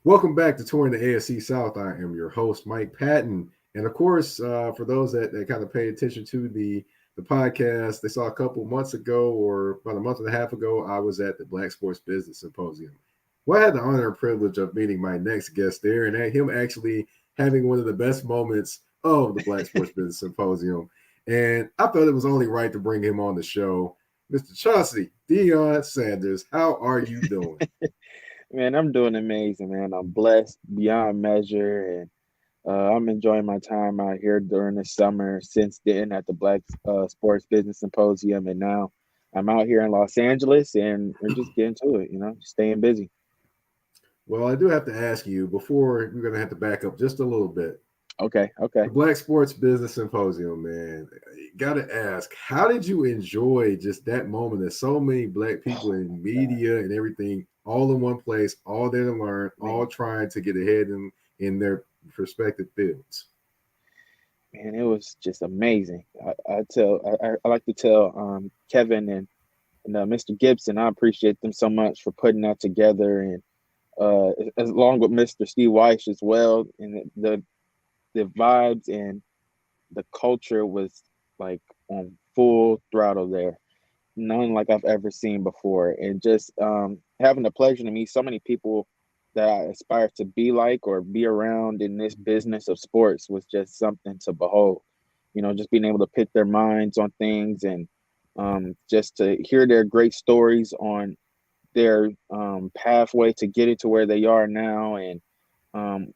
Welcome back to Touring the AFC South. I am your host, Mike Patton. And of course, for those that kind of pay attention to the podcast, they saw a couple months ago or about a month and a half ago, I was at the Black Sports Business Symposium. Well, I had the honor and privilege of meeting my next guest there and him actually having one of the best moments of the Black Sports Business Symposium. And I thought it was only right to bring him on the show. Mr. Chauncy Deion Sanders, how are you doing? Man, I'm doing amazing, man. I'm blessed beyond measure, and I'm enjoying my time out here during the summer. Since then, at the Black Sports Business Symposium, and now I'm out here in Los Angeles, and we're just getting to it. Staying busy. Well, I do have to ask you before we're going to have to back up just a little bit. Okay, okay. The Black Sports Business Symposium, man. Got to ask, how did you enjoy just that moment that so many Black people Oh in my God, media and everything, all in one place, all there to learn, all man, trying to get ahead in their respective fields? man, it was just amazing. I like to tell Kevin and Mr. Gibson, I appreciate them so much for putting that together, and along with Mr. Steve Weiss as well, and the vibes and the culture was like on full throttle there. None like I've ever seen before. And just having the pleasure to meet so many people that I aspire to be like or be around in this business of sports was just something to behold. Just being able to pick their minds on things and just to hear their great stories on their pathway to getting to where they are now and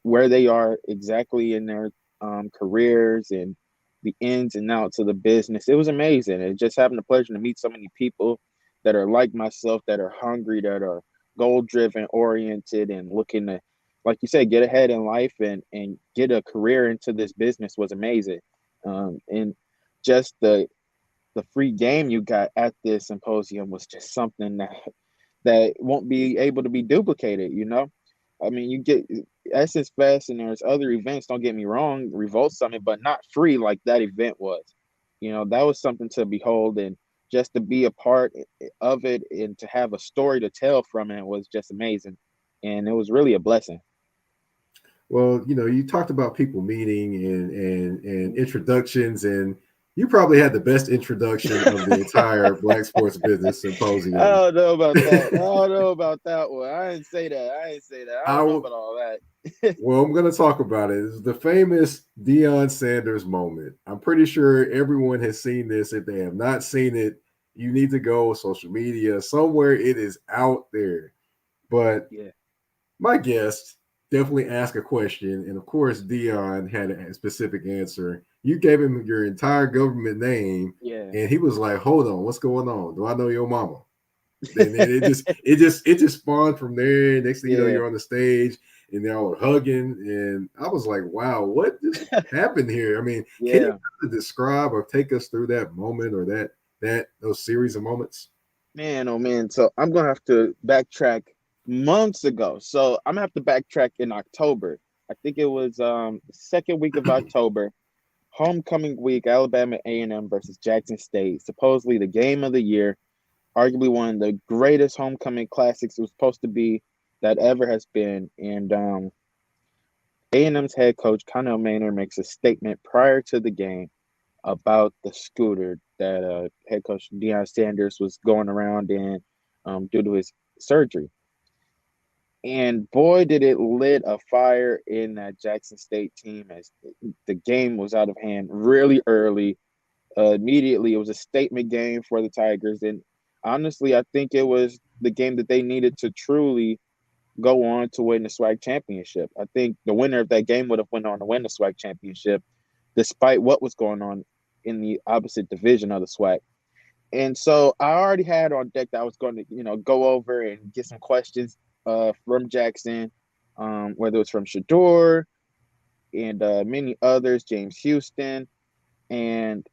where they are exactly in their careers and the ins and outs of the business. It was amazing. And just having the pleasure to meet so many people that are like myself, that are hungry, that are goal driven, oriented, and looking to, like you said, get ahead in life and get a career into this business was amazing. And just the free game you got at this symposium was just something that won't be able to be duplicated. I mean, you get Essence Fest and there's other events, don't get me wrong, Revolt Summit, but not free like that event was. That was something to behold, and just to be a part of it and to have a story to tell from it was just amazing. And it was really a blessing. Well, you talked about people meeting and introductions, and you probably had the best introduction of the entire Black Sports Business I Symposium. don't know about that. I don't know about that one. I didn't say that. I didn't say that. I I don't know will. about all that. Well, I'm going to talk about it. It's the famous Deion Sanders moment. I'm pretty sure everyone has seen this. If they have not seen it, you need to go social media somewhere. It is out there. But Yeah. my guest definitely asked a question, and of course, Dion had a specific answer. You gave him your entire government name, Yeah. and he was like, "Hold on, what's going on? Do I know your mama?" And then it just spawned from there. Next thing you know, Yeah. you're on the stage, and they're all hugging, and I was like, "Wow, what just happened here?" I mean, can you Yeah. kind of describe or take us through that moment or that those series of moments? Man, oh man. So I'm gonna have to backtrack months ago. So I'm gonna have to backtrack in October. I think it was the second week of October, homecoming week, Alabama A&M versus Jackson State. Supposedly the game of the year, arguably one of the greatest homecoming classics it was supposed to be that ever has been. And A&M's head coach Connell Maynard makes a statement prior to the game about the scooter that head coach Deion Sanders was going around in due to his surgery. And boy, did it lit a fire in that Jackson State team as the game was out of hand really early. Immediately, it was a statement game for the Tigers. And honestly, I think it was the game that they needed to truly go on to win the SWAC championship. I think the winner of that game would have went on to win the SWAC championship, despite what was going on in the opposite division of the SWAC. And so I already had on deck that I was going to, go over and get some questions from Jackson, whether it was from Shador and many others, James Houston. And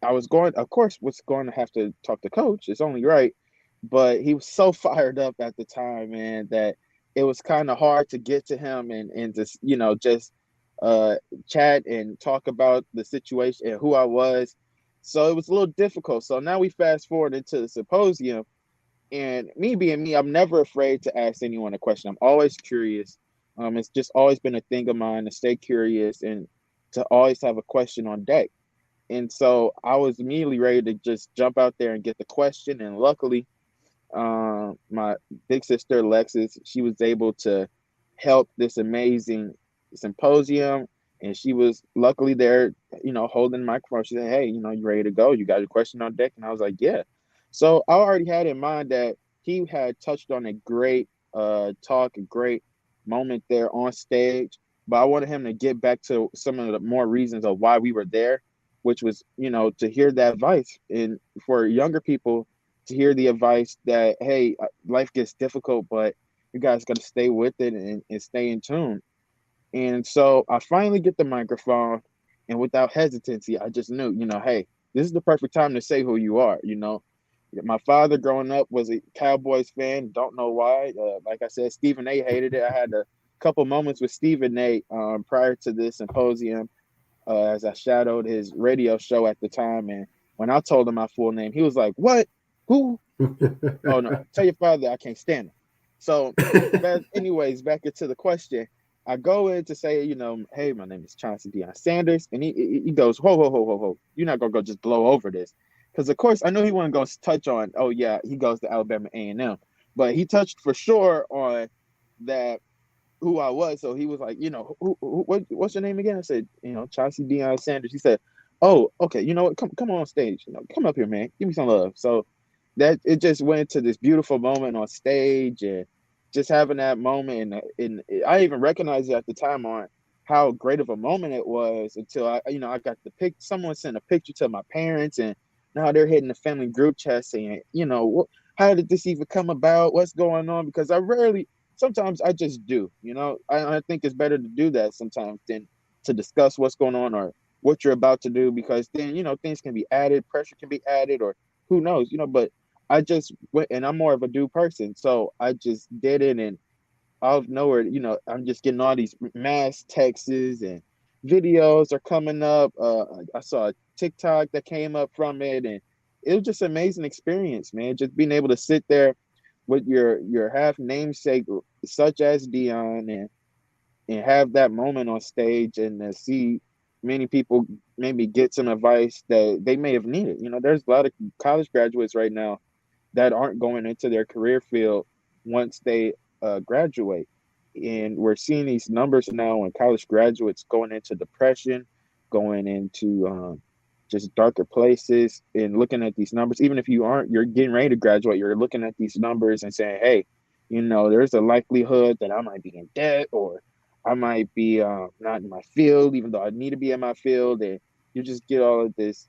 I was going, of course, was going to have to talk to coach. It's only right. But he was so fired up at the time, man, that it was kind of hard to get to him and just, just uh, chat and talk about the situation and who I was. So it was a little difficult. So now we fast forward into the symposium, and me being me, I'm never afraid to ask anyone a question. I'm always curious. It's just always been a thing of mine to stay curious and to always have a question on deck. And so I was immediately ready to just jump out there and get the question. And luckily, my big sister Alexis, she was able to help this amazing symposium, and she was luckily there, holding the microphone. She said, "Hey, you ready to go? You got a question on deck?" And I was like, "Yeah." So I already had in mind that he had touched on a great talk, a great moment there on stage, but I wanted him to get back to some of the more reasons of why we were there, which was, to hear that advice, and for younger people to hear the advice that, hey, life gets difficult, but you guys got to stay with it and stay in tune. And so I finally get the microphone, and without hesitancy, I just knew, hey, this is the perfect time to say who you are. My father growing up was a Cowboys fan. Don't know why. Like I said, Stephen A. hated it. I had a couple moments with Stephen A. Prior to this symposium, as I shadowed his radio show at the time. And when I told him my full name, he was like, "What? Who? Oh no, tell your father I can't stand him." So, but anyways, back into the question. I go in to say, hey, my name is Chauncy Deion Sanders, and he goes, whoa, whoa, whoa, whoa, whoa, you're not gonna go just blow over this, because of course I knew he wasn't gonna touch on, oh yeah, he goes to Alabama A&M, but he touched for sure on that who I was. So he was like, what's your name again? I said, Chauncy Deion Sanders. He said, oh, okay, you know what? Come on stage. Come up here, man. Give me some love. So that it just went into this beautiful moment on stage, and just having that moment. And I even recognized it at the time on how great of a moment it was until I got the pic. Someone sent a picture to my parents, and now they're hitting the family group chat saying, how did this even come about? What's going on? Because sometimes I just do, I think it's better to do that sometimes than to discuss what's going on or what you're about to do, because then, things can be added, pressure can be added, or who knows, but I just went, and I'm more of a do person. So I just did it, and out of nowhere, I'm just getting all these mass texts and videos are coming up. I saw a TikTok that came up from it, and it was just an amazing experience, man. Just being able to sit there with your half namesake, such as Dion, and have that moment on stage, and to see many people maybe get some advice that they may have needed. There's a lot of college graduates right now that aren't going into their career field once they graduate. And we're seeing these numbers now on college graduates going into depression, going into just darker places, and looking at these numbers. Even if you're getting ready to graduate, you're looking at these numbers and saying, hey, there's a likelihood that I might be in debt, or I might be not in my field, even though I need to be in my field. And you just get all of this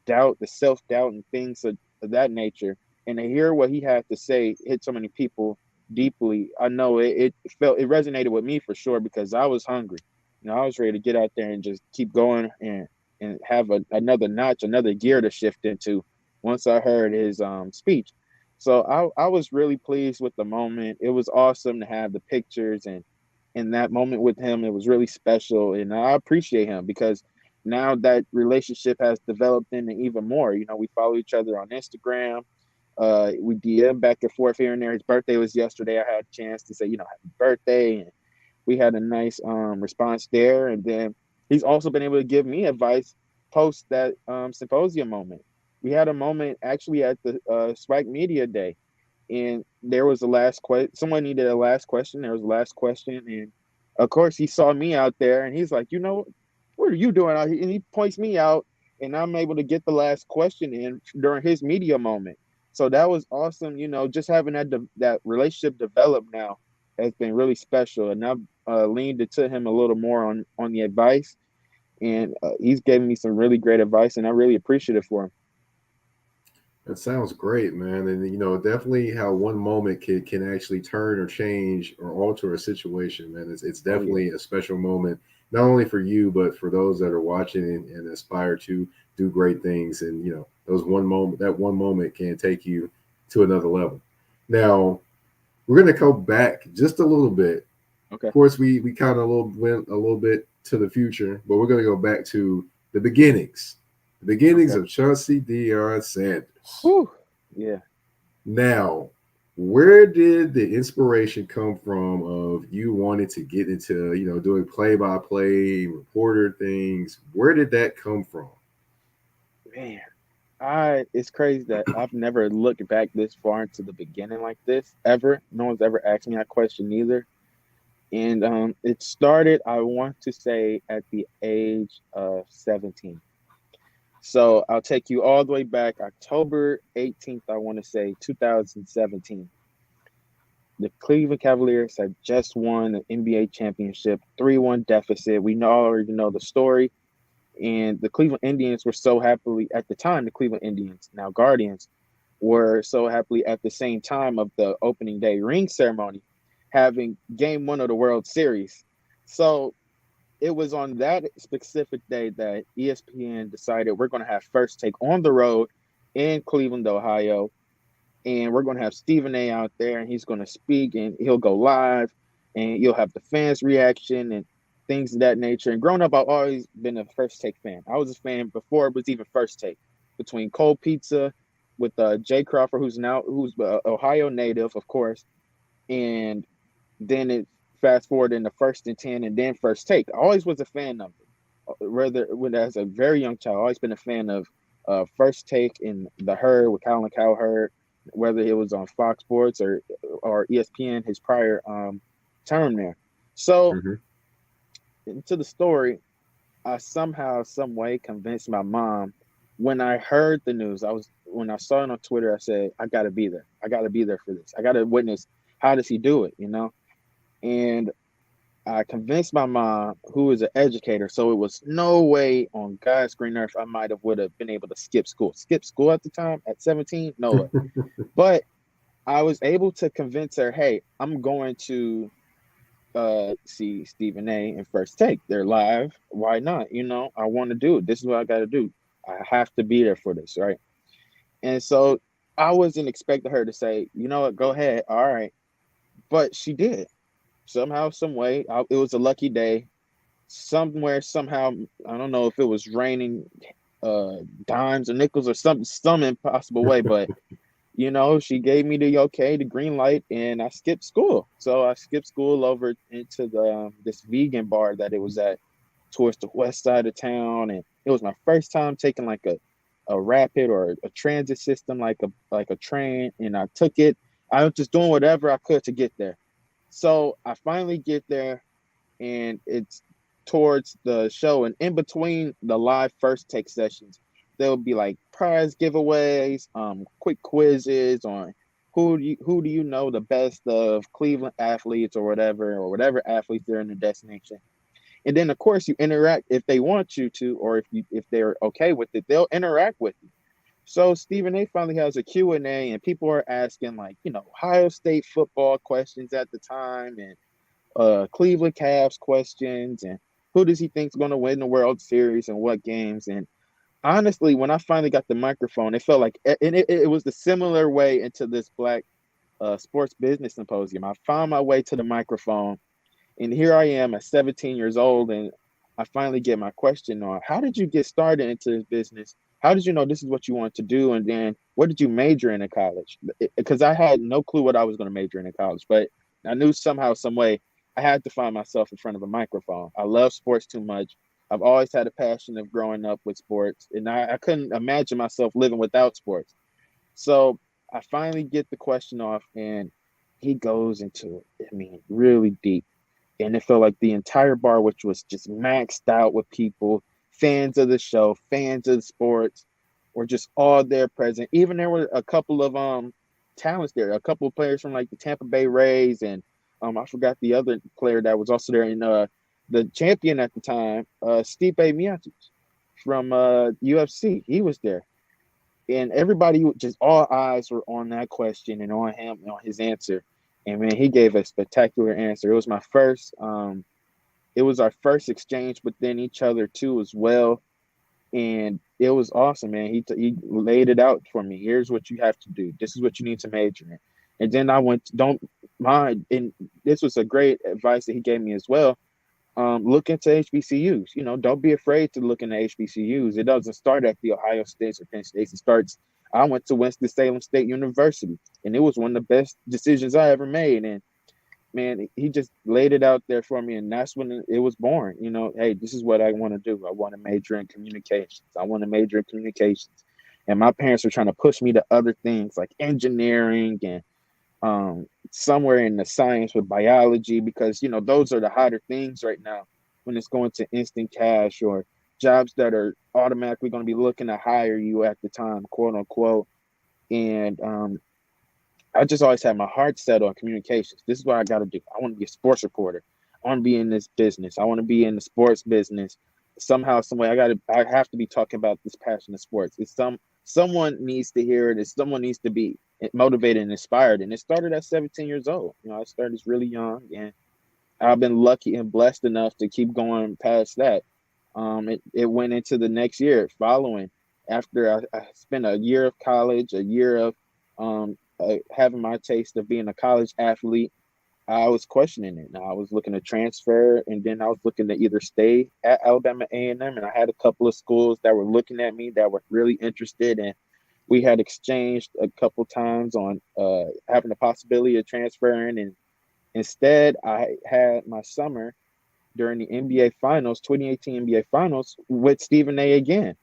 doubt, the self-doubt and things of that nature. And to hear what he had to say hit so many people deeply. I know it resonated with me for sure, because I was hungry. I was ready to get out there and just keep going and have another notch, another gear to shift into once I heard his speech. So I was really pleased with the moment. It was awesome to have the pictures, and in that moment with him, it was really special. And I appreciate him, because now that relationship has developed into even more. We follow each other on Instagram. We DM back and forth here and there. His birthday was yesterday. I had a chance to say, happy birthday. And we had a nice response there. And then he's also been able to give me advice post that symposium moment. We had a moment actually at the Spike Media Day. And there was a last question. Someone needed a last question. There was a last question. And of course, he saw me out there, and he's like, what are you doing out here? And he points me out, and I'm able to get the last question in during his media moment. So that was awesome. Just having that relationship develop now has been really special. And I've leaned into him a little more on the advice, and he's given me some really great advice, and I really appreciate it for him. That sounds great, man. And definitely how one moment can actually turn or change or alter a situation, man. It's definitely a special moment, not only for you, but for those that are watching and aspire to do great things. And that one moment can take you to another level. Now, we're gonna go back just a little bit. Okay. Of course, we kind of went a little bit to the future, but we're gonna go back to the beginnings. The beginnings of Chauncy Deion Sanders. Whew. Yeah. Now, Where did the inspiration come from of you wanting to get into, doing play-by-play reporter things? Where did that come from? Man, it's crazy that I've never looked back this far into the beginning like this ever. No one's ever asked me that question either. And it started, I want to say, at the age of 17. So I'll take you all the way back, October 18th, I want to say, 2017. The Cleveland Cavaliers had just won an NBA championship, 3-1 deficit. We already know the story. And the Cleveland Indians were so happily, at the time, the Cleveland Indians, now Guardians, were so happily at the same time of the opening day ring ceremony having game one of the World Series. So it was on that specific day that ESPN decided we're going to have First Take on the road in Cleveland, Ohio. And we're going to have Stephen A out there, and he's going to speak, and he'll go live, and you'll have the fans' reaction and things of that nature. And growing up, I've always been a First Take fan. I was a fan before it was even First Take, between Cold Pizza with Jay Crawford, who's Ohio native, of course, and then it fast forward into First and 10, and then First Take. I always was a fan of it. Rather, when as a very young child, I've always been a fan of First Take in the Herd with Colin Cowherd, whether it was on Fox Sports or ESPN, his prior term there. So, to the story, I somehow, some way convinced my mom. When I heard the news, when I saw it on Twitter, I said, I got to be there. I got to be there for this. I got to witness, how does he do it, And I convinced my mom, who is an educator, so it was no way on God's green earth I would have been able to skip school. Skip school at the time at 17? No way. But I was able to convince her, hey, I'm going to see Stephen A. and First Take. They're live. Why not? I want to do it. This is what I got to do. I have to be there for this, right? And so I wasn't expecting her to say, you know what, go ahead. All right. But she did. Somehow, some way. It was a lucky day. Somewhere, somehow, I don't know if it was raining dimes or nickels or some impossible way, but she gave me the green light, and I skipped school. So I skipped school over into this vegan bar that it was at towards the west side of town, and it was my first time taking like a rapid or a transit system, like a train, and I took it. I was just doing whatever I could to get there. So I finally get there, and it's towards the show, and in between the live First Take sessions, there'll be like prize giveaways, quick quizzes on who do you know the best of Cleveland athletes or whatever athletes they're in the destination. And then of course you interact if they want you to, or if they're okay with it, they'll interact with you. So Stephen A finally has a Q&A, and people are asking Ohio State football questions at the time, and Cleveland Cavs questions, and who does he think is going to win the World Series and what games. And honestly, when I finally got the microphone, it felt like it was the similar way into this Black Sports Business Symposium. I found my way to the microphone, and here I am at 17 years old, and I finally get my question on, how did you get started into this business? How did you know this is what you want to do? And then what did you major in college? Because I had no clue what I was going to major in college, but I knew somehow, some way, I had to find myself in front of a microphone. I love sports too much. I've always had a passion of growing up with sports, and I couldn't imagine myself living without sports. So I finally get the question off, and he goes into it, really deep. And it felt like the entire bar, which was just maxed out with people, fans of the show, fans of the sports, were just all there present. Even there were a couple of talents there, a couple of players from like the Tampa Bay Rays, and I forgot the other player that was also there, and the champion at the time, Stipe Miocic from UFC. He was there. And everybody, just all eyes were on that question and on him and on his answer. And man, he gave a spectacular answer. It was my first, it was our first exchange within each other too, as well. And it was awesome, man. He laid it out for me. Here's what you have to do. This is what you need to major in. And then I went, don't mind. And this was a great advice that he gave me as well. Look into HBCUs. Don't be afraid to look into HBCUs. It doesn't start at the Ohio States or Penn States. It starts I went to Winston-Salem State University, and it was one of the best decisions I ever made. And man, he just laid it out there for me, and that's when it was born. Hey, this is what I want to do. I want to major in communications. And my parents were trying to push me to other things like engineering and somewhere in the science with biology, because those are the hotter things right now when it's going to instant cash or jobs that are automatically going to be looking to hire you at the time, quote unquote. And I just always had my heart set on communications. This is what I got to do. I want to be a sports reporter. I want to be in this business. I want to be in the sports business. Somehow, some way, I have to be talking about this passion of sports. Someone needs to hear it. Someone needs to be motivated and inspired. And it started at 17 years old. I started really young, and I've been lucky and blessed enough to keep going past that. It went into the next year following. After I spent a year of college, a year of having my taste of being a college athlete, I was questioning it. Now I was looking to transfer, and then I was looking to either stay at Alabama A&M, and I had a couple of schools that were looking at me that were really interested, and we had exchanged a couple times on having the possibility of transferring. And instead, I had my summer during the NBA Finals, 2018 NBA Finals, with Stephen A. again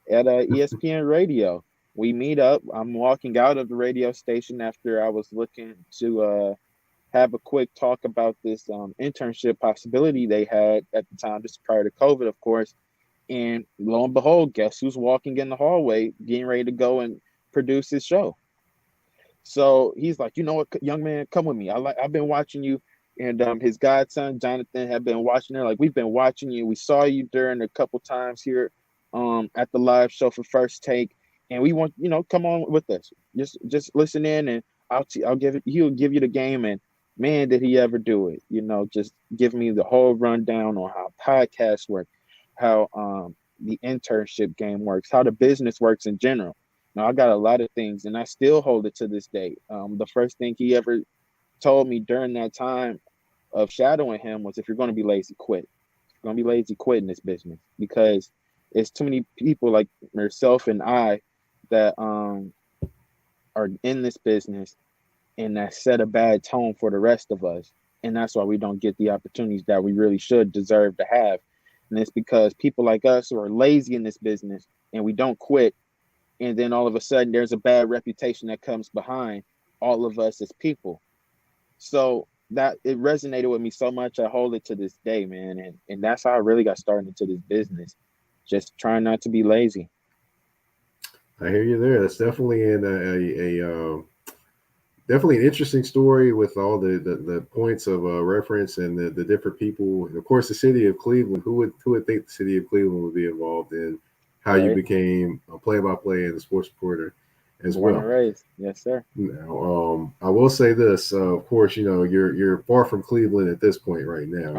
at ESPN Radio. We meet up. I'm walking out of the radio station after I was looking to have a quick talk about this internship possibility they had at the time, just prior to COVID, of course. And lo and behold, guess who's walking in the hallway getting ready to go and produce his show? So he's like, you know what, young man, come with me. I've been watching you. And his godson, Jonathan, had been watching her. Like, we've been watching you. We saw you during a couple times here at the live show for First Take. And we want, come on with us. Just listen in, and he'll give you the game. And man, did he ever do it. Just give me the whole rundown on how podcasts work, how the internship game works, how the business works in general. Now, I got a lot of things, and I still hold it to this day. The first thing he ever told me during that time of shadowing him was, if you're going to be lazy, quit. If you're going to be lazy, quit in this business, because it's too many people like yourself and I that are in this business, and that set a bad tone for the rest of us. And that's why we don't get the opportunities that we really should deserve to have. And it's because people like us who are lazy in this business and we don't quit, and then all of a sudden there's a bad reputation that comes behind all of us as people. So that it resonated with me so much, I hold it to this day, man. And that's how I really got started into this business. Just trying not to be lazy. I hear you there. That's definitely definitely an interesting story with all the points of reference and the different people. And of course, the city of Cleveland. Who would think the city of Cleveland would be involved in how you became a play-by-play and a sports reporter as Born well? and raised. Yes, sir. Now, I will say this. Of course, you're far from Cleveland at this point right now.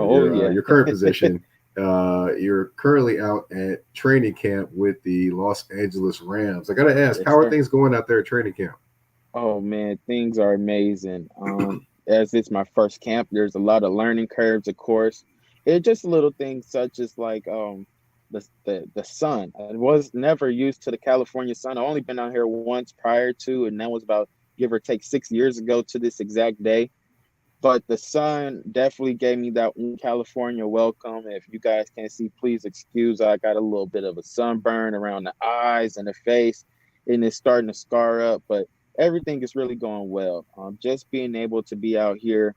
Your current position. You're currently out at training camp with the Los Angeles Rams. I got to ask, how are things going out there at training camp? Oh man, things are amazing. As it's my first camp, there's a lot of learning curves, of course. It's just little things such as like the sun. I was never used to the California sun. I've only been out here once prior to, and that was about give or take 6 years ago to this exact day. But the sun definitely gave me that California welcome. If you guys can't see, please excuse. I got a little bit of a sunburn around the eyes and the face, and it's starting to scar up. But everything is really going well. Just being able to be out here,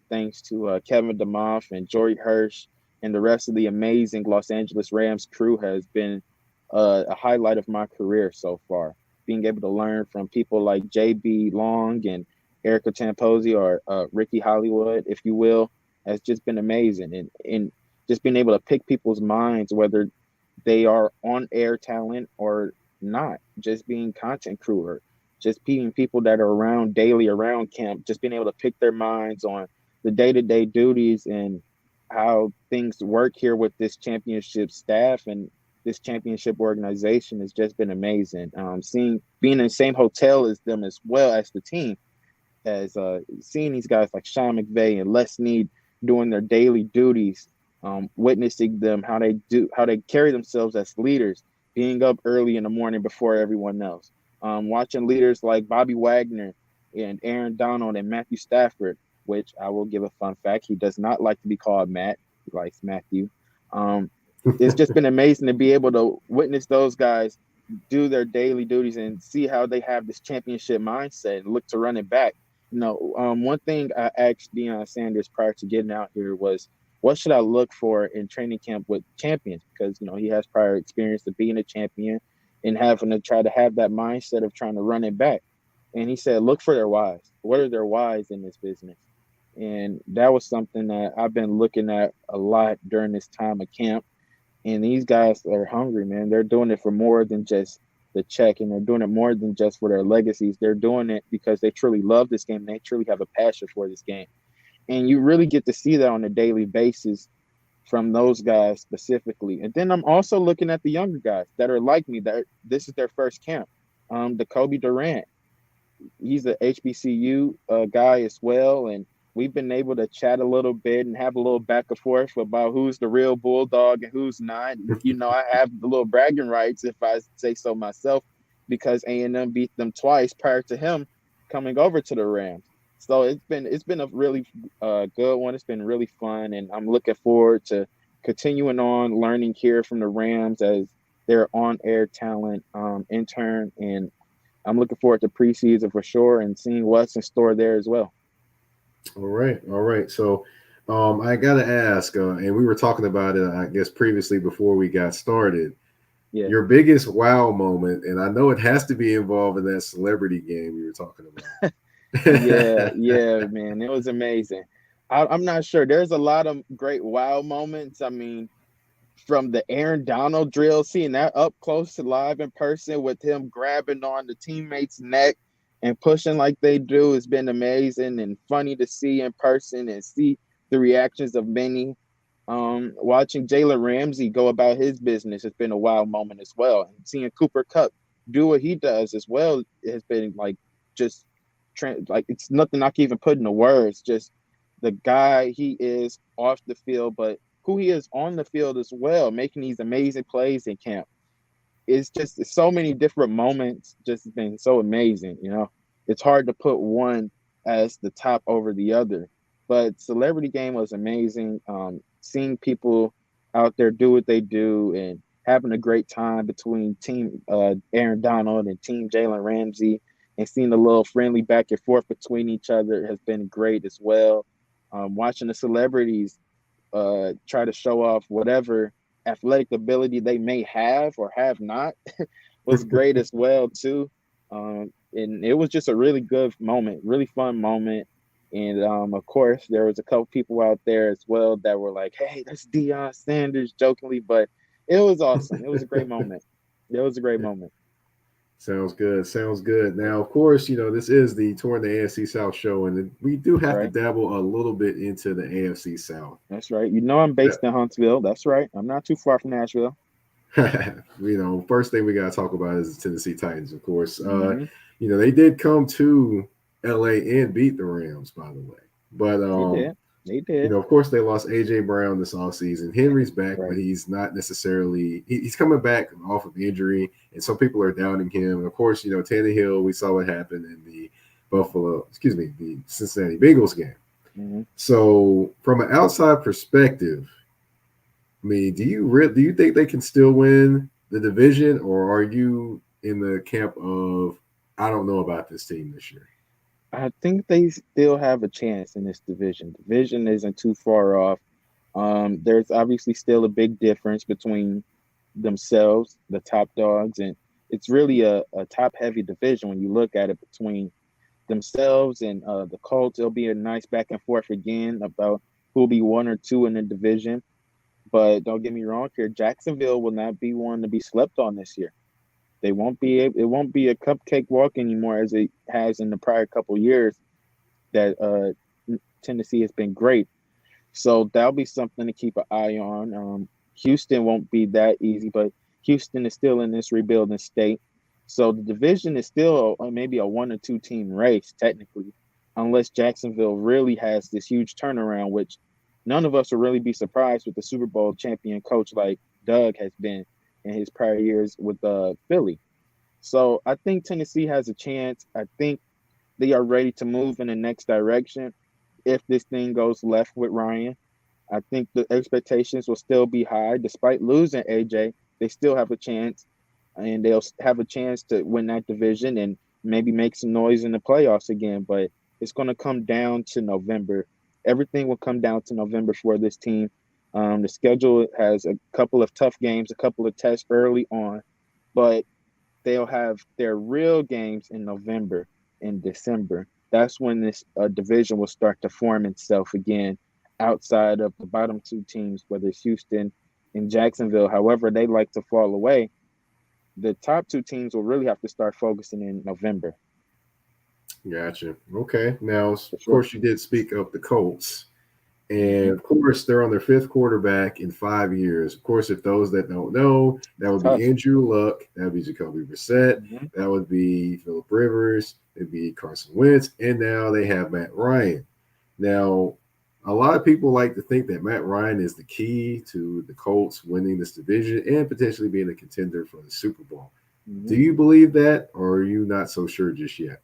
thanks to Kevin DeMoff and Jory Hirsch and the rest of the amazing Los Angeles Rams crew, has been a highlight of my career so far. Being able to learn from people like J.B. Long and Erica Tamposi, or Ricky Hollywood, if you will, has just been amazing. And just being able to pick people's minds, whether they are on-air talent or not, just being content crew, or just being people that are around daily around camp, just being able to pick their minds on the day-to-day duties and how things work here with this championship staff and this championship organization has just been amazing. Being in the same hotel as them as well as the team, as seeing these guys like Sean McVay and Les Snead doing their daily duties, witnessing them, how they carry themselves as leaders, being up early in the morning before everyone else, Watching leaders like Bobby Wagner and Aaron Donald and Matthew Stafford, which I will give a fun fact. He does not like to be called Matt. He likes Matthew. It's just been amazing to be able to witness those guys do their daily duties and see how they have this championship mindset and look to run it back. One thing I asked Deion Sanders prior to getting out here was, what should I look for in training camp with champions? Because, he has prior experience of being a champion and having to try to have that mindset of trying to run it back. And he said, look for their whys. What are their whys in this business? And that was something that I've been looking at a lot during this time of camp. And these guys are hungry, man. They're doing it for more than just the check, and they're doing it more than just for their legacies. They're doing it because they truly love this game. And they truly have a passion for this game. And you really get to see that on a daily basis from those guys specifically. And then I'm also looking at the younger guys that are like me, that this is their first camp. The Kobe Durant, he's a HBCU guy as well. And we've been able to chat a little bit and have a little back and forth about who's the real Bulldog and who's not. I have the little bragging rights, if I say so myself, because A&M beat them twice prior to him coming over to the Rams. So it's been a really good one. It's been really fun, and I'm looking forward to continuing on learning here from the Rams as their on-air talent intern, and I'm looking forward to preseason for sure and seeing what's in store there as well. All right. So I got to ask, and we were talking about it, I guess, previously before we got started. Yeah. Your biggest wow moment, and I know it has to be involved in that celebrity game you were talking about. Yeah, man. It was amazing. I'm not sure. There's a lot of great wow moments. I mean, from the Aaron Donald drill, seeing that up close to live in person with him grabbing on the teammate's neck and pushing like they do has been amazing and funny to see in person and see the reactions of many. Watching Jalen Ramsey go about his business has been a wild moment as well. And seeing Cooper Kupp do what he does as well has been like just like it's nothing I can even put into words. Just the guy he is off the field, but who he is on the field as well, making these amazing plays in camp. It's just so many different moments, just been so amazing. It's hard to put one as the top over the other. But Celebrity Game was amazing. Seeing people out there do what they do and having a great time between Team Aaron Donald and Team Jalen Ramsey, and seeing a little friendly back and forth between each other has been great as well. Watching the celebrities try to show off whatever athletic ability they may have or have not was great as well too. And it was just a really good moment, really fun moment. And of course, there was a couple people out there as well that were like, "Hey, that's Deion Sanders," jokingly, but it was awesome. It was a great moment. It was a great moment. Sounds good. Now, of course, this is the Touring the AFC South show, and we do have to dabble a little bit into the AFC South. That's right. I'm based in Huntsville. That's right. I'm not too far from Nashville. First thing we got to talk about is the Tennessee Titans, of course. They did come to LA and beat the Rams, by the way. But they did. Of course, they lost AJ Brown this offseason. Henry's back, but he's not necessarily he's coming back off of injury, and some people are doubting him. And of course, Tannehill, we saw what happened in the the Cincinnati Bengals game. Mm-hmm. So, from an outside perspective, I mean, do you think they can still win the division, or are you in the camp of I don't know about this team this year? I think they still have a chance in this division. Division isn't too far off. There's obviously still a big difference between themselves, the top dogs, and it's really a top-heavy division when you look at it between themselves and the Colts. It'll be a nice back and forth again about who'll be 1 or 2 in the division. But don't get me wrong here, Jacksonville will not be one to be slept on this year. It won't be a cupcake walk anymore as it has in the prior couple years that Tennessee has been great. So that'll be something to keep an eye on. Houston won't be that easy, but Houston is still in this rebuilding state. So the division is still maybe a 1 or 2 team race technically, unless Jacksonville really has this huge turnaround, which none of us will really be surprised with the Super Bowl champion coach like Doug has been in his prior years with Philly. So I think Tennessee has a chance. I think they are ready to move in the next direction if this thing goes left with Ryan. I think the expectations will still be high. Despite losing AJ, they still have a chance, and they'll have a chance to win that division and maybe make some noise in the playoffs again. But it's going to come down to November. Everything will come down to November for this team. The schedule has a couple of tough games, a couple of tests early on, but they'll have their real games in November and December. That's when this division will start to form itself again outside of the bottom two teams, whether it's Houston and Jacksonville, however they like to fall away. The top two teams will really have to start focusing in November. Gotcha. Okay. Now, of For sure. course, you did speak of the Colts. And Mm-hmm. of course, they're on their fifth quarterback in 5 years. Of course, if those that don't know, that would be Tough. Andrew Luck, that would be Jacoby Brissett, Mm-hmm. that would be Philip Rivers, it'd be Carson Wentz, and now they have Matt Ryan. Now, a lot of people like to think that Matt Ryan is the key to the Colts winning this division and potentially being a contender for the Super Bowl. Mm-hmm. Do you believe that, or are you not so sure just yet?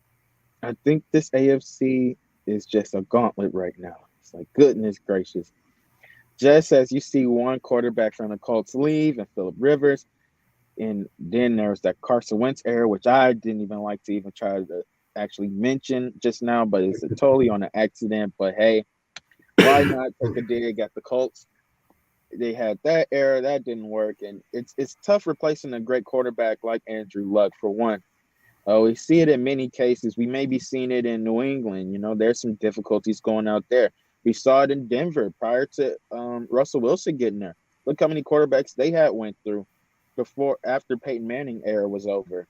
I think this AFC is just a gauntlet right now. It's like, goodness gracious. Just as you see one quarterback from the Colts leave and Philip Rivers, and then there's that Carson Wentz era, which I didn't even like to even try to actually mention just now, but it's a totally on an accident. But hey, why not take a dig at the Colts? They had that era that didn't work, and it's tough replacing a great quarterback like Andrew Luck for one. We see it in many cases. We may be seeing it in New England. There's some difficulties going out there. We saw it in Denver prior to Russell Wilson getting there. Look how many quarterbacks they had went through after Peyton Manning era was over.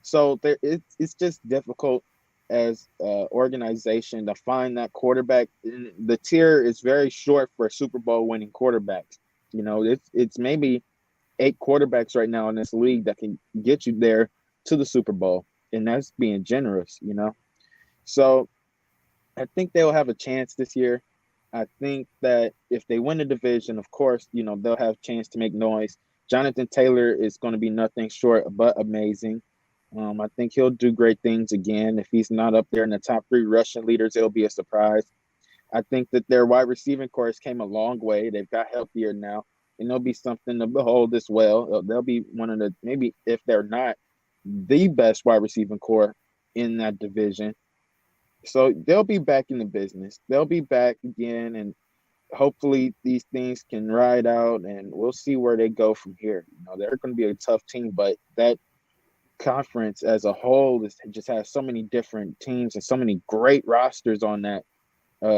So it's just difficult as organization to find that quarterback. The tier is very short for Super Bowl winning quarterbacks. It's maybe 8 quarterbacks right now in this league that can get you there to the Super Bowl, and that's being generous. So I think they'll have a chance this year. I think that if they win the division, of course, they'll have a chance to make noise. Jonathan Taylor is going to be nothing short but amazing. I think he'll do great things again. If he's not up there in the top 3 rushing leaders, it'll be a surprise. I think that their wide receiving course came a long way. They've got healthier now, and they'll be something to behold as well. They'll be one of the, maybe if they're not the best wide receiving core in that division. So they'll be back in the business. They'll be back again, and hopefully these things can ride out, and we'll see where they go from here. They're going to be a tough team, but that conference as a whole just has so many different teams and so many great rosters on that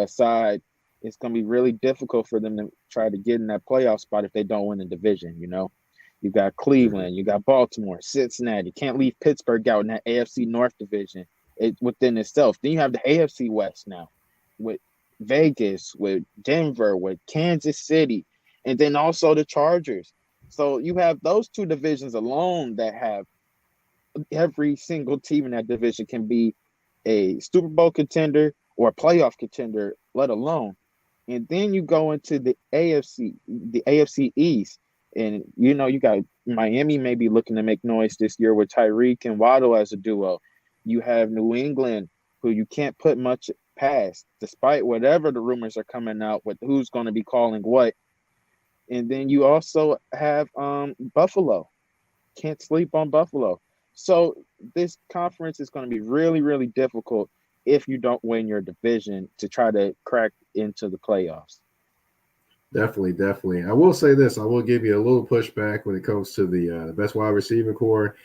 side. It's going to be really difficult for them to try to get in that playoff spot if they don't win the division. You got Cleveland, you got Baltimore, Cincinnati. Can't leave Pittsburgh out in that AFC North division. It's within itself. Then you have the AFC West now with Vegas, with Denver, with Kansas City, and then also the Chargers. So you have those 2 divisions alone that have every single team in that division can be a Super Bowl contender or a playoff contender, let alone. And then you go into the AFC East, and you got Miami maybe looking to make noise this year with Tyreek and Waddle as a duo. You have New England, who you can't put much past, despite whatever the rumors are coming out with who's going to be calling what. And then you also have Buffalo. Can't sleep on Buffalo. So this conference is going to be really, really difficult if you don't win your division to try to crack into the playoffs. Definitely, definitely. I will say this. I will give you a little pushback when it comes to the best wide receiving core.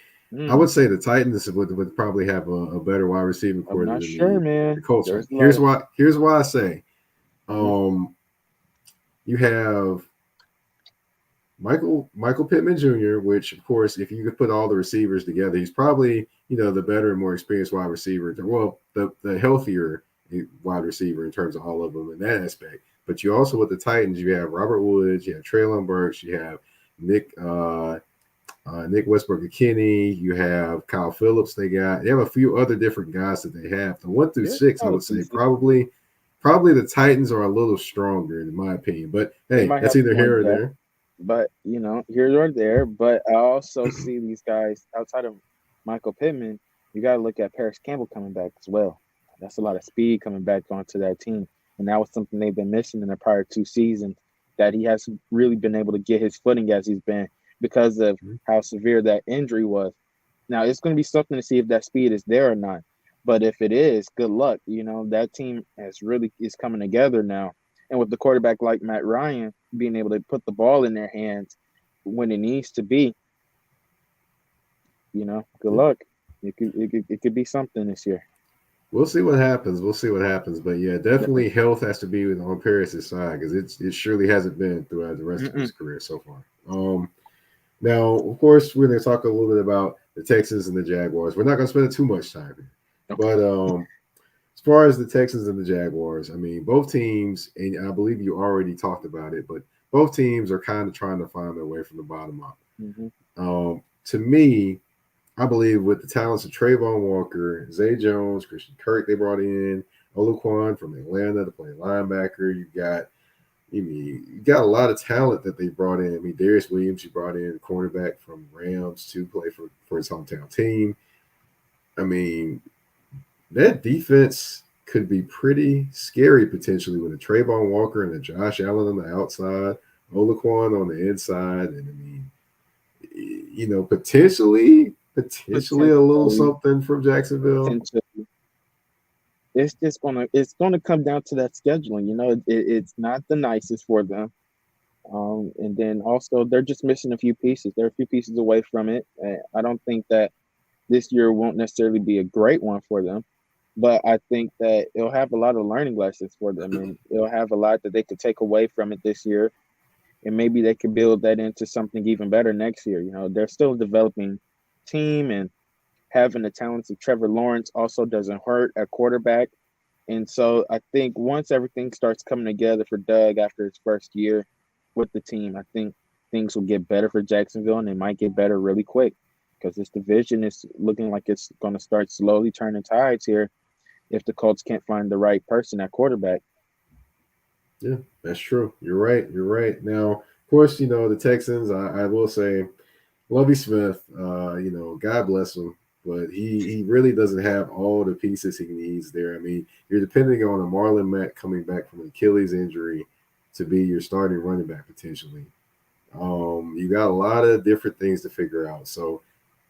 I would say the Titans would probably have a better wide receiving I'm core not than sure, the man. Colts. Right? There's a lot of Here's why I say. Mhm. You have Michael Pittman Jr., which of course, if you could put all the receivers together, he's probably the better and more experienced wide receiver. Well, the healthier wide receiver in terms of all of them in that aspect. But you also with the Titans, you have Robert Woods, you have Treylon Burks, you have Nick Westbrook-Ikhine, you have Kyle Phillips. They have a few other different guys that they have. The 1 through There's 6, a I lot would of say pieces. probably the Titans are a little stronger in my opinion. But You hey, might that's have a either point here or there, there. but here or there. But I also see these guys outside of Michael Pittman, you got to look at Paris Campbell coming back as well. That's a lot of speed coming back onto that team. And that was something they've been missing in the prior 2 seasons, that he hasn't really been able to get his footing as he's been because of how severe that injury was. Now, it's going to be something to see if that speed is there or not. But if it is, good luck. That team is coming together now. And with the quarterback like Matt Ryan being able to put the ball in their hands when it needs to be, good luck. It could be something this year. We'll see what happens. But yeah, definitely health has to be on Paris' side because it surely hasn't been throughout the rest of his career so far. Now, of course, we're going to talk a little bit about the Texans and the Jaguars. We're not going to spend too much time here. Okay. But as far as the Texans and the Jaguars, I mean, both teams, and I believe you already talked about it, but both teams are kind of trying to find their way from the bottom up. To me, I believe with the talents of Trayvon Walker, Zay Jones, Christian Kirk they brought in, Oluquan from Atlanta to play linebacker. You got a lot of talent that they brought in. I mean, Darius Williams, you brought in a cornerback from Rams to play for his hometown team. I mean, that defense could be pretty scary potentially with a Trayvon Walker and a Josh Allen on the outside, Oluquan on the inside, and I mean, potentially a little something from Jacksonville. It's gonna come down to that scheduling. It's not the nicest for them. And then also they're just missing a few pieces. They're a few pieces away from it. I don't think that this year won't necessarily be a great one for them, but I think that it'll have a lot of learning lessons for them, and it'll have a lot that they could take away from it this year, and maybe they could build that into something even better next year. They're still developing team, and having the talents of Trevor Lawrence also doesn't hurt at quarterback. And so I think once everything starts coming together for Doug after his first year with the team, I think things will get better for Jacksonville, and they might get better really quick because this division is looking like it's going to start slowly turning tides here if the Colts can't find the right person at quarterback. Yeah, that's true. You're right. Now, of course, the Texans, I will say, Lovie Smith, God bless him, but he really doesn't have all the pieces he needs there. I mean, you're depending on a Marlon Mack coming back from an Achilles injury to be your starting running back potentially. You got a lot of different things to figure out. So,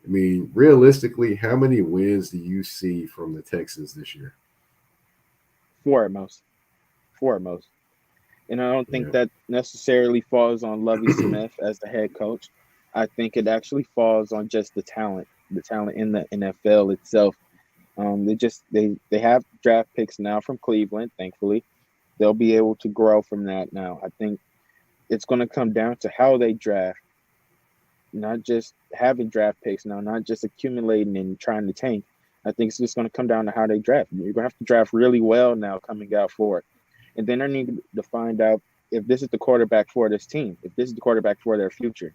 I mean, realistically, how many wins do you see from the Texans this year? Four at most. And I don't think that necessarily falls on Lovie Smith as the head coach. I think it actually falls on just the talent in the NFL itself. They have draft picks now from Cleveland. Thankfully, they'll be able to grow from that now. I think it's going to come down to how they draft, not just having draft picks now, not just accumulating and trying to tank. I think it's just going to come down to how they draft. You're going to have to draft really well now coming out forward. And then I need to find out if this is the quarterback for this team, if this is the quarterback for their future.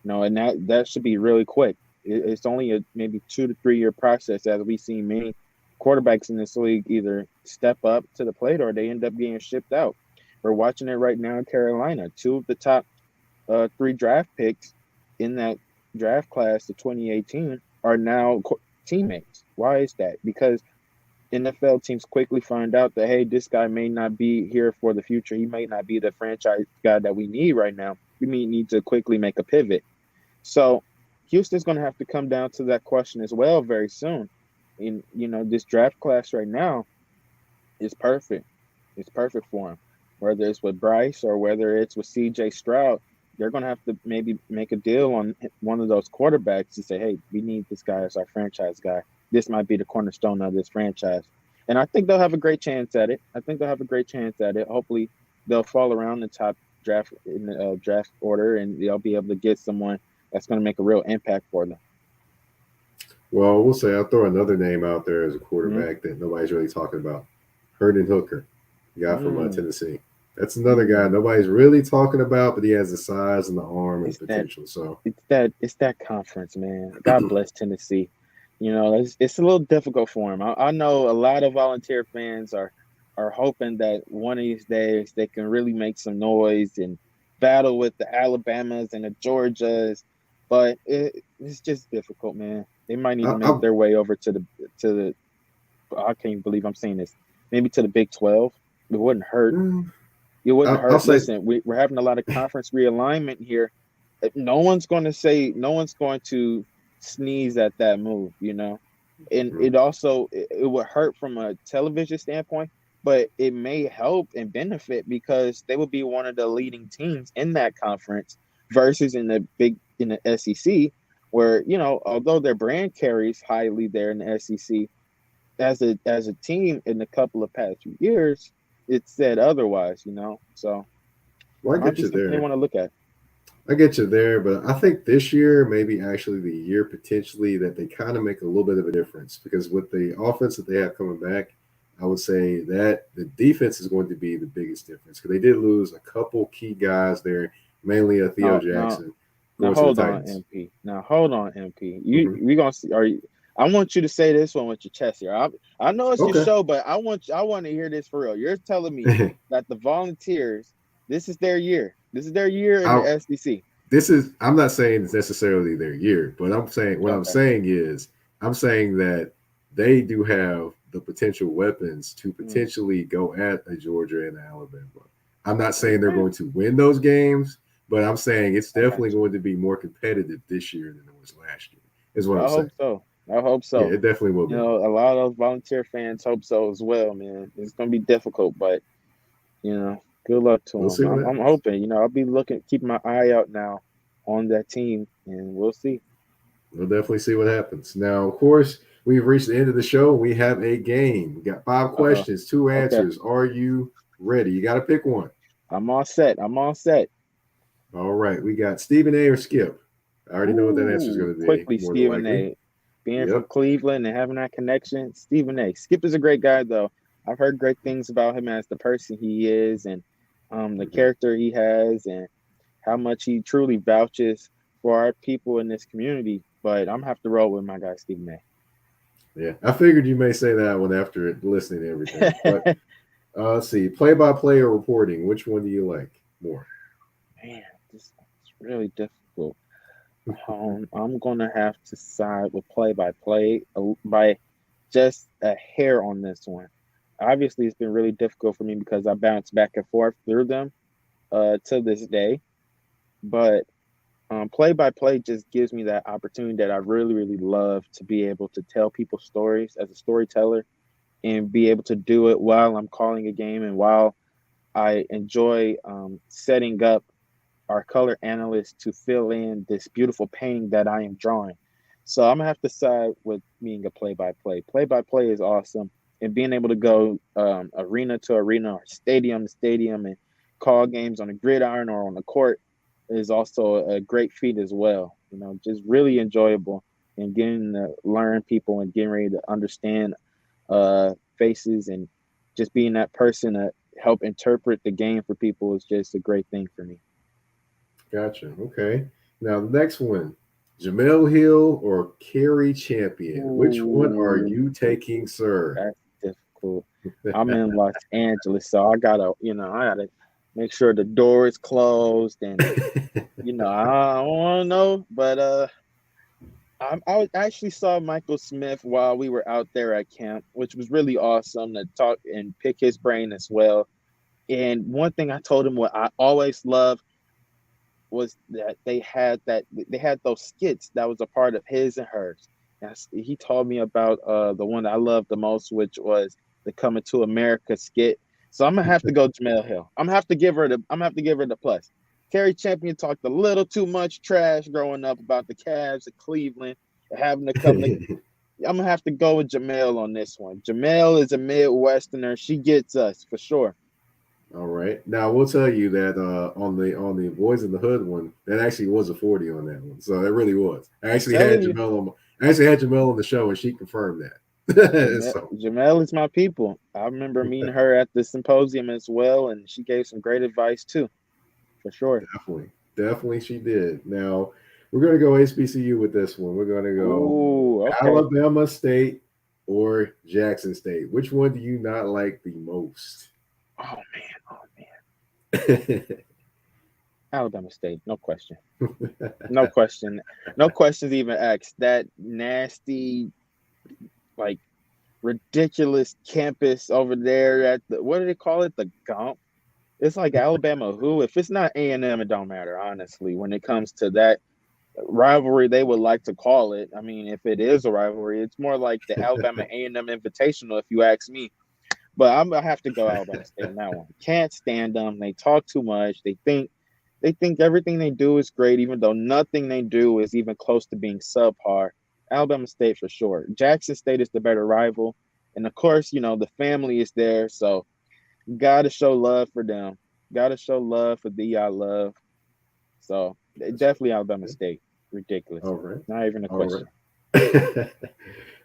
And that should be really quick. It's only a maybe 2 to 3 year process, as we see many quarterbacks in this league either step up to the plate or they end up getting shipped out. We're watching it right now in Carolina. 2 of the top 3 draft picks in that draft class of 2018 are now teammates. Why is that? Because NFL teams quickly find out that, hey, this guy may not be here for the future. He may not be the franchise guy that we need right now. We may need to quickly make a pivot. So Houston's going to have to come down to that question as well very soon. And, this draft class right now is perfect. It's perfect for him. Whether it's with Bryce or whether it's with C.J. Stroud, they're going to have to maybe make a deal on one of those quarterbacks to say, hey, we need this guy as our franchise guy. This might be the cornerstone of this franchise. And I think they'll have a great chance at it. Hopefully they'll fall around the top draft in the draft order, and they'll be able to get someone that's going to make a real impact for them. Well, we'll say I'll throw another name out there as a quarterback that nobody's really talking about. Herndon Hooker, the guy from Tennessee. That's another guy nobody's really talking about, but he has the size and the arm and potential. So it's that conference, man. God bless Tennessee. It's a little difficult for him. I know a lot of Volunteer fans are hoping that one of these days they can really make some noise and battle with the Alabamas and the Georgias, but it's just difficult, man. They might need to I, make their way over to the. I can't believe I'm saying this. Maybe to the Big 12. It wouldn't hurt. It wouldn't I'll hurt. say Listen, we're having a lot of conference realignment here. No one's going to sneeze at that move, and it would hurt from a television standpoint, but it may help and benefit because they would be one of the leading teams in that conference versus in the SEC, where although their brand carries highly there in the SEC, as a team in a couple of past few years, it said otherwise, so well, I might get be you something they there. want to look at. I get you there, but I think this year maybe actually the year potentially that they kind of make a little bit of a difference because with the offense that they have coming back, I would say that the defense is going to be the biggest difference because they did lose a couple key guys there, mainly a Theo No, no, Jackson now going to the hold on, Titans. MP. Now hold on, MP. Hmm. We gonna see? Are you? I want you to say this one with your chest here. I know it's your Okay. show, but I want to hear this for real. You're telling me that the Volunteers, this is their year. This is their year in I, the SEC. I'm not saying it's necessarily their year, but Okay. I'm saying that they do have the potential weapons to Mm. potentially go at a Georgia and Alabama. I'm not saying they're Okay. going to win those games, but I'm saying it's I got definitely you. going to be more competitive this year than it was last year, is what I'm I saying. hope so. I hope Yeah, so. it definitely will be. A lot of those Volunteer fans hope so as well, man. It's gonna be difficult, but good luck to We'll them. see what I'm happens. hoping. I'll be keeping my eye out now on that team, and we'll see. We'll definitely see what happens. Now, of course, we've reached the end of the show. We have a game. We got 5 Uh-oh. questions, two Okay. answers. Are you ready? You got to pick one. I'm all set. I'm all set. All right. We got Stephen A. or Skip. I already know what that answer is Ooh, going to be, quickly, more than Stephen likely. A. Being from Yep. Cleveland and having that connection, Stephen A. Skip is a great guy, though. I've heard great things about him as the person he is and the Hmm. character he has and how much he truly vouches for our people in this community. But I'm gonna have to roll with my guy, Stephen Yeah. I figured you may say that one after listening to everything. But A. let's see. Play by play or reporting? Which one do you like more? Man, this is really difficult. I'm gonna have to side with play-by-play by just a hair on this one. Obviously, it's been really difficult for me because I bounce back and forth through them to this day. But play-by-play just gives me that opportunity that I really, really love to be able to tell people stories as a storyteller and be able to do it while I'm calling a game and while I enjoy setting up our color analyst to fill in this beautiful painting that I am drawing. So I'm gonna have to side with being a play-by-play. Play-by-play is awesome, and being able to go arena to arena or stadium to stadium and call games on the gridiron or on the court is also a great feat as well. Just really enjoyable and getting to learn people and getting ready to understand faces and just being that person to help interpret the game for people is just a great thing for me. Gotcha. Okay. Now, the next one, Jamel Hill or Kerry Champion? Which one are Ooh, you taking, sir? that's difficult. I'm in Los Angeles, so I gotta make sure the door is closed, and I don't want to know, but actually saw Michael Smith while we were out there at camp, which was really awesome to talk and pick his brain as well. And one thing I told him what I always loved was that they had those skits that was a part of his and hers. He told me about the one that I loved the most, which was the Coming to America skit. So I'm gonna have to go Jamel Hill. I'm gonna have to give her the plus. Terry Champion talked a little too much trash growing up about the Cavs of Cleveland having to come to. I'm gonna have to go with Jamel on this one. Jamel is a Midwesterner. She gets us for sure. All right. Now, I will tell you that on the Boys in the Hood one, that actually was a 40 on that one. So that really was. I'm telling you. I actually had Jamel on the show, and she confirmed that. So Jamel is my people. I remember meeting her at the symposium as well, and she gave some great advice too, for sure. definitely, she did. Now we're going to go HBCU with this one. We're going to go Ooh, okay. Alabama State or Jackson State. Which one do you not like the most? Oh man, oh man. Alabama State, no question. No question. No questions even asked. That nasty, like, ridiculous campus over there at the, what do they call it? The Gump. It's like Alabama who? If it's not A&M, it don't matter, honestly, when it comes to that rivalry they would like to call it. I mean, if it is a rivalry, it's more like the Alabama A&M Invitational, if you ask me. But I'm gonna have to go Alabama State on that one. Can't stand them. They talk too much. They think everything they do is great, even though nothing they do is even close to being subpar. Alabama State for sure. Jackson State is the better rival, and of course, the family is there, so gotta show love for them. Gotta show love for the love. So definitely Alabama State. Ridiculous. All right. Not even a All right. question.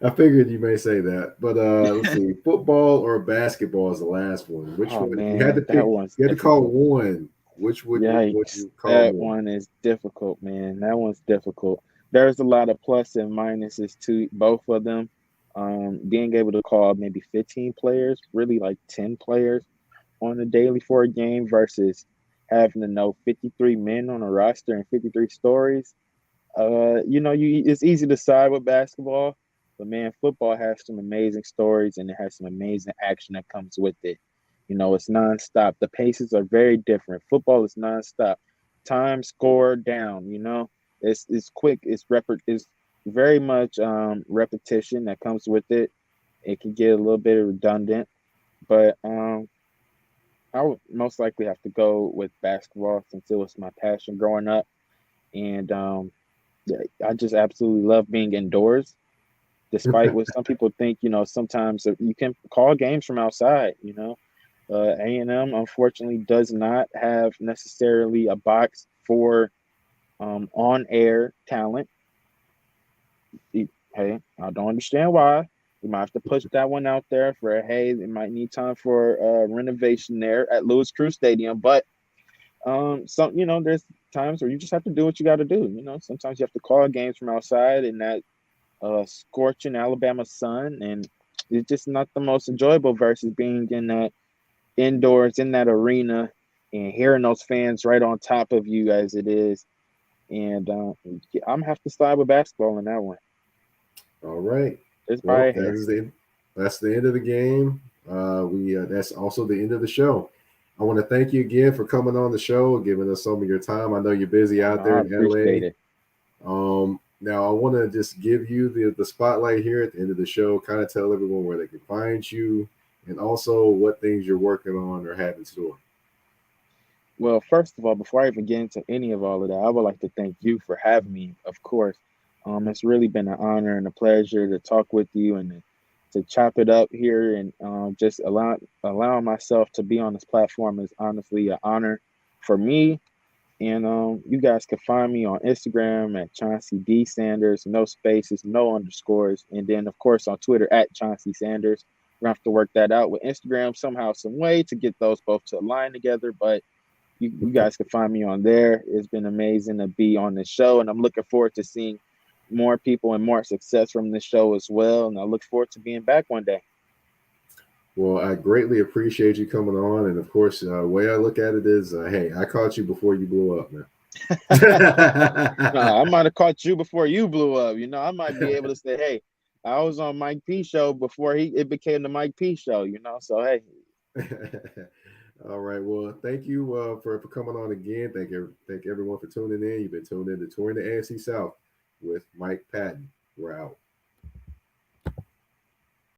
I figured you may say that, but let's see. Football or basketball is the last one. Which Oh one? If you had to man, that pick, one's you had to call difficult. one. Which would Yikes. you call That more? one is difficult, man. That one's difficult. There's a lot of plus and minuses to both of them. Being able to call maybe 15 players, really like 10 players on a daily for a game versus having to know 53 men on a roster and 53 stories. It's easy to side with basketball, but man, football has some amazing stories and it has some amazing action that comes with it. It's nonstop. The paces are very different. Football is nonstop. Time, score, down. It's quick. It's very much repetition that comes with it. It can get a little bit redundant, but I would most likely have to go with basketball since it was my passion growing up, and yeah, I just absolutely love being indoors. Despite what some people think, sometimes you can call games from outside. A&M unfortunately does not have necessarily a box for on-air talent. Hey, I don't understand why. We might have to push that one out there for hey, it might need time for renovation there at Louis Crew Stadium. But there's times where you just have to do what you got to do. Sometimes you have to call games from outside in that scorching Alabama sun, and it's just not the most enjoyable versus being in that indoors in that arena and hearing those fans right on top of you as it is. And I'm gonna have to side with basketball in that one. All right. It's by Well, a hair. that's the end of the game. We That's also the end of the show. I want to thank you again for coming on the show, giving us some of your time. I know you're busy Oh, out no, there I in appreciate LA. it. Now I want to just give you the spotlight here at the end of the show, kind of tell everyone where they can find you and also what things you're working on or have in store. Well, first of all, before I even get into any of all of that, I would like to thank you for having me, of course. It's really been an honor and a pleasure to talk with you and to chop it up here and just allowing myself to be on this platform is honestly an honor for me. And you guys can find me on Instagram at Chauncy D Sanders, no spaces, no underscores, and then of course on Twitter at Chauncy Sanders. We're gonna have to work that out with Instagram somehow, some way to get those both to align together. But you guys can find me on there. It's been amazing to be on this show, and I'm looking forward to seeing more people and more success from this show as well. And I look forward to being back one day. Well, I greatly appreciate you coming on, and of course, the way I look at it is, hey, I caught you before you blew up, man. I might have caught you before you blew up. I might be able to say, hey, I was on Mike P show before it became the Mike P show, So hey. All right. Well, thank you for coming on again. Thank everyone for tuning in. You've been tuned in to Touring the AFC South with Mike Patton. We're out.